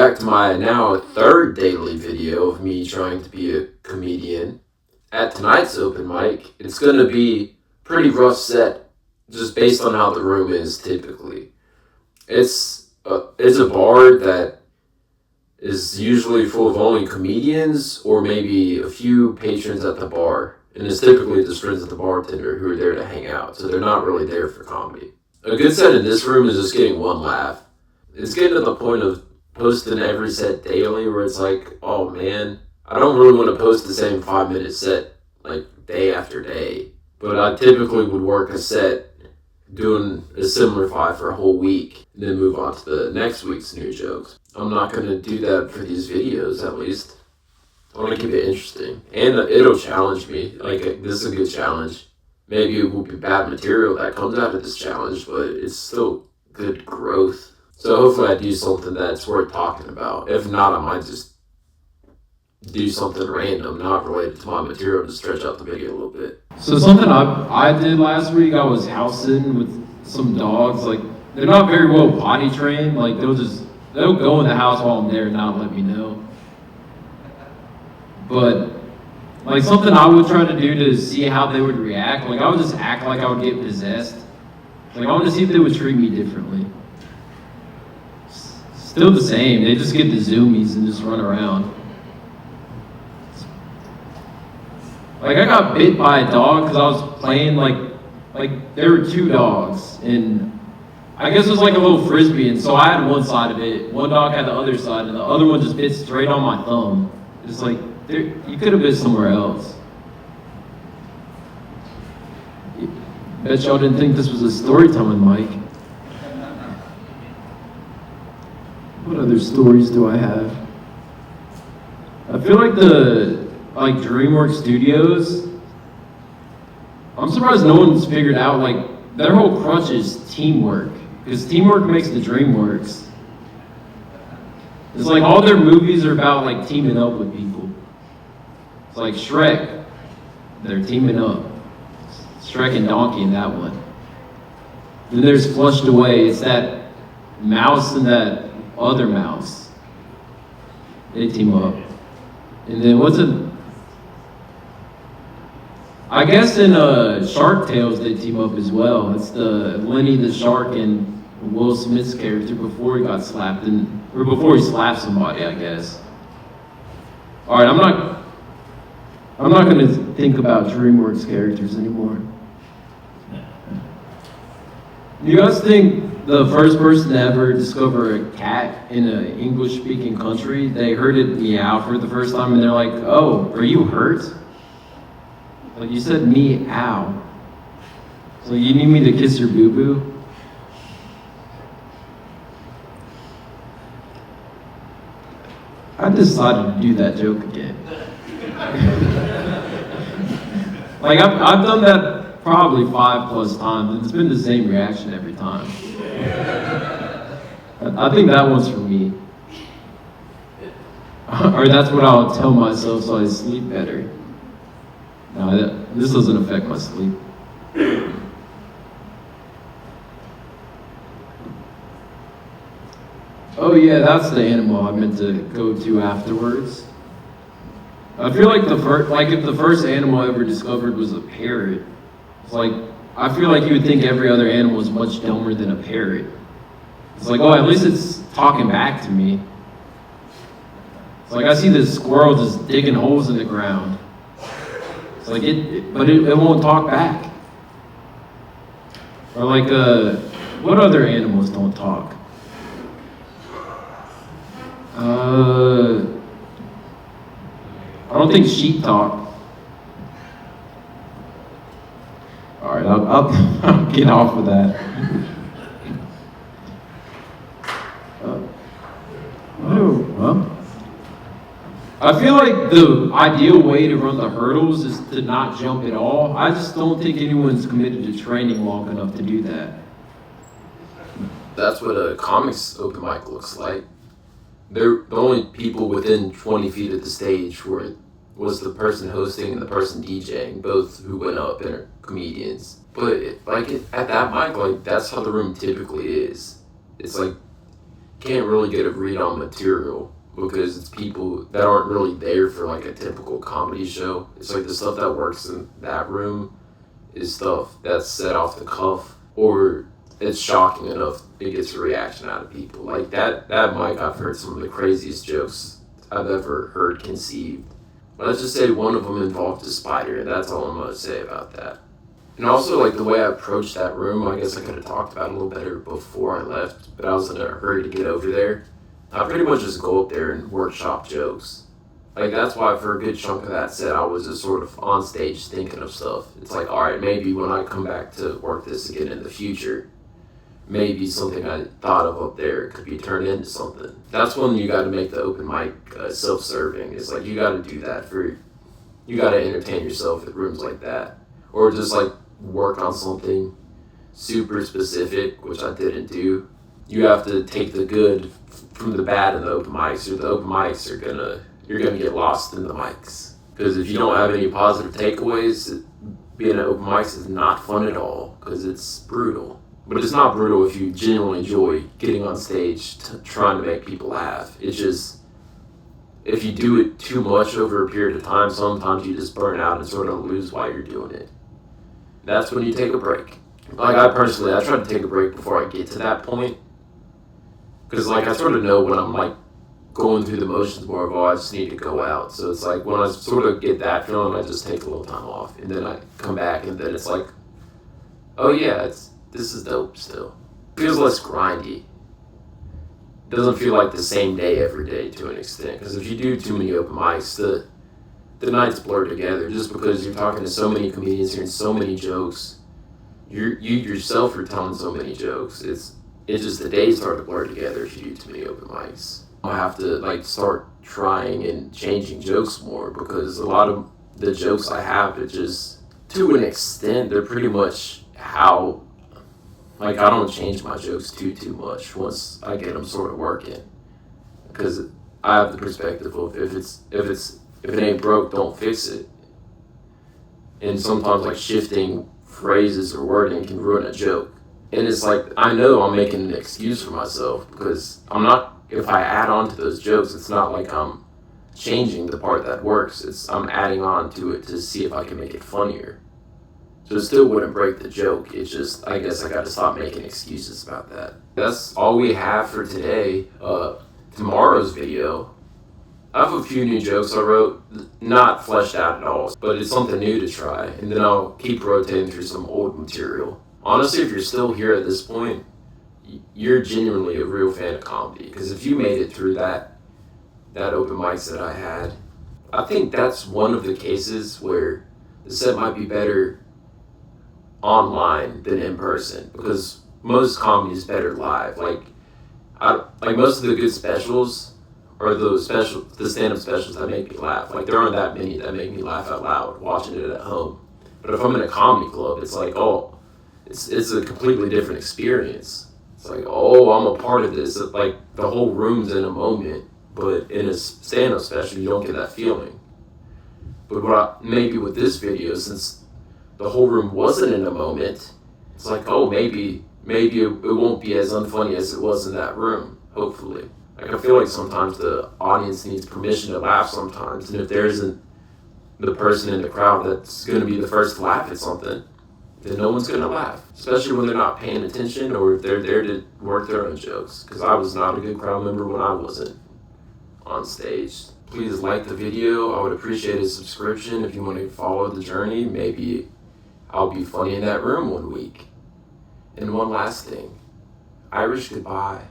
back to my now third daily video of me trying to be a comedian. At tonight's open mic, it's going to be pretty rough set, just based on how the room is typically. It's a bar that is usually full of only comedians or maybe a few patrons at the bar. And it's typically just friends of the bartender who are there to hang out, so they're not really there for comedy. A good set in this room is just getting one laugh. It's getting to the point of posting every set daily where it's like, oh man, I don't really want to post the same 5-minute set like day after day. But I typically would work a set doing a similar 5 for a whole week and then move on to the next week's new jokes. I'm not going to do that for these videos, at least. I want to keep it interesting. And it'll challenge me. Like, this is a good challenge. Maybe it will be bad material that comes out of this challenge, but it's still good growth. So hopefully I do something that's worth talking about. If not, I might just do something random, not related to my material, to stretch out the video a little bit. So something I did last week, I was house sitting with some dogs. Like, they're not very well potty trained. Like, they'll go in the house while I'm there and not let me know. But like, something I would try to do to see how they would react, like I would just act like I would get possessed. Like, I want to see if they would treat me differently. Still the same, they just get the zoomies and just run around. Like, I got bit by a dog because I was playing, like there were 2 dogs, and I guess it was like a little frisbee, and so I had one side of it, one dog had the other side, and the other one just bit straight on my thumb. It's like, you could have been somewhere else. Bet y'all didn't think this was a storytelling mic. What other stories do I have? I feel like DreamWorks Studios, I'm surprised no one's figured out, like, their whole crutch is teamwork. Because teamwork makes the dream works. It's like all their movies are about, like, teaming up with people. It's like Shrek, they're teaming up. Shrek and Donkey in that one. Then there's Flushed Away, it's that mouse and that other mouse. They team up. And then I guess in Shark Tales they team up as well. It's the Lenny the Shark and Will Smith's character before he got slapped, or before he slapped somebody, I guess. Alright, I'm not going to think about DreamWorks characters anymore. Do you guys think the first person to ever discover a cat in an English-speaking country, they heard it meow for the first time and they're like, oh, are you hurt? Like, you said meow. So you need me to kiss your boo-boo? I decided to do that joke again. Like, I've done that probably 5+ times, and it's been the same reaction every time. I think that one's for me. Or that's what I'll tell myself so I sleep better. No, this doesn't affect my sleep. Oh yeah, that's the animal I meant to go to afterwards. I feel like if the first animal ever discovered was a parrot, it's like, I feel like you would think every other animal is much dumber than a parrot. It's like, oh, at least it's talking back to me. It's like, I see this squirrel just digging holes in the ground. It's like, but it won't talk back. Or like, what other animals don't talk? I don't think sheep talk. Alright, I'll get off of that. Well, I feel like the ideal way to run the hurdles is to not jump at all. I just don't think anyone's committed to training long enough to do that. That's what a comics open mic looks like. They're the only people within 20 feet of the stage was the person hosting and the person DJing, both who went up and are comedians. But at that mic, like, that's how the room typically is. It's like can't really get a read on material because it's people that aren't really there for like a typical comedy show. It's like the stuff that works in that room is stuff that's set off the cuff, or it's shocking enough it gets a reaction out of people. Like that mic, I've heard some of the craziest jokes I've ever heard conceived. Let's just say one of them involved a spider, and that's all I'm going to say about that. And also, like, the way I approached that room, I guess I could have talked about it a little better before I left, but I was in a hurry to get over there. I pretty much just go up there and workshop jokes. Like, that's why for a good chunk of that set, I was just sort of on stage thinking of stuff. It's like, all right, maybe when I come back to work this again in the future, maybe something I thought of up there could be turned into something. That's when you got to make the open mic self-serving. It's like, you got to do that you got to entertain yourself at rooms like that. Or just like work on something super specific, which I didn't do. You have to take the good from the bad in the open mics, or the open mics you're gonna get lost in the mics. Because if you don't have any positive takeaways, being at open mics is not fun at all, because it's brutal. But it's not brutal if you genuinely enjoy getting on stage trying to make people laugh. It's just, if you do it too much over a period of time, sometimes you just burn out and sort of lose why you're doing it. That's when you take a break. Like, I try to take a break before I get to that point. Because, like, I sort of know when I'm, like, going through the motions more of, oh, I just need to go out. So it's like, when I sort of get that feeling, I just take a little time off. And then I come back, and then it's like, oh, yeah, this is dope still. It feels less grindy. It doesn't feel like the same day every day to an extent. Because if you do too many open mics, the nights blur together just because you're talking to so many comedians, hearing so many jokes. You yourself are telling so many jokes. It's just the days start to blur together if you do too many open mics. I have to like start trying and changing jokes more, because a lot of the jokes I have, it just, to an extent, they're pretty much how, like, I don't change my jokes too much once I get them sort of working, because I have the perspective of if it ain't broke, don't fix it. And sometimes, like, shifting phrases or wording can ruin a joke. And it's like, I know I'm making an excuse for myself, because if I add on to those jokes, it's not like I'm changing the part that works. I'm adding on to it to see if I can make it funnier. So it still wouldn't break the joke. It's just, I guess I got to stop making excuses about that. That's all we have for today. Tomorrow's video, I have a few new jokes I wrote, not fleshed out at all, but it's something new to try, and then I'll keep rotating through some old material. Honestly, if you're still here at this point, you're genuinely a real fan of comedy, because if you made it through that open mics that I had, I think that's one of the cases where the set might be better online than in person, because most comedy is better live. Like most of the good specials, or the stand-up specials that make me laugh. Like, there aren't that many that make me laugh out loud watching it at home. But if I'm in a comedy club, it's like, oh, it's a completely different experience. It's like, oh, I'm a part of this. Like, the whole room's in a moment. But in a stand-up special, you don't get that feeling. But maybe with this video, since the whole room wasn't in a moment, it's like, oh, maybe it won't be as unfunny as it was in that room, hopefully. Like, I feel like sometimes the audience needs permission to laugh sometimes, and if there isn't the person in the crowd that's going to be the first to laugh at something, then no one's going to laugh, especially when they're not paying attention, or if they're there to work their own jokes, because I was not a good crowd member when I wasn't on stage. Please like the video. I would appreciate a subscription if you want to follow the journey. Maybe I'll be funny in that room one week. And one last thing, Irish goodbye.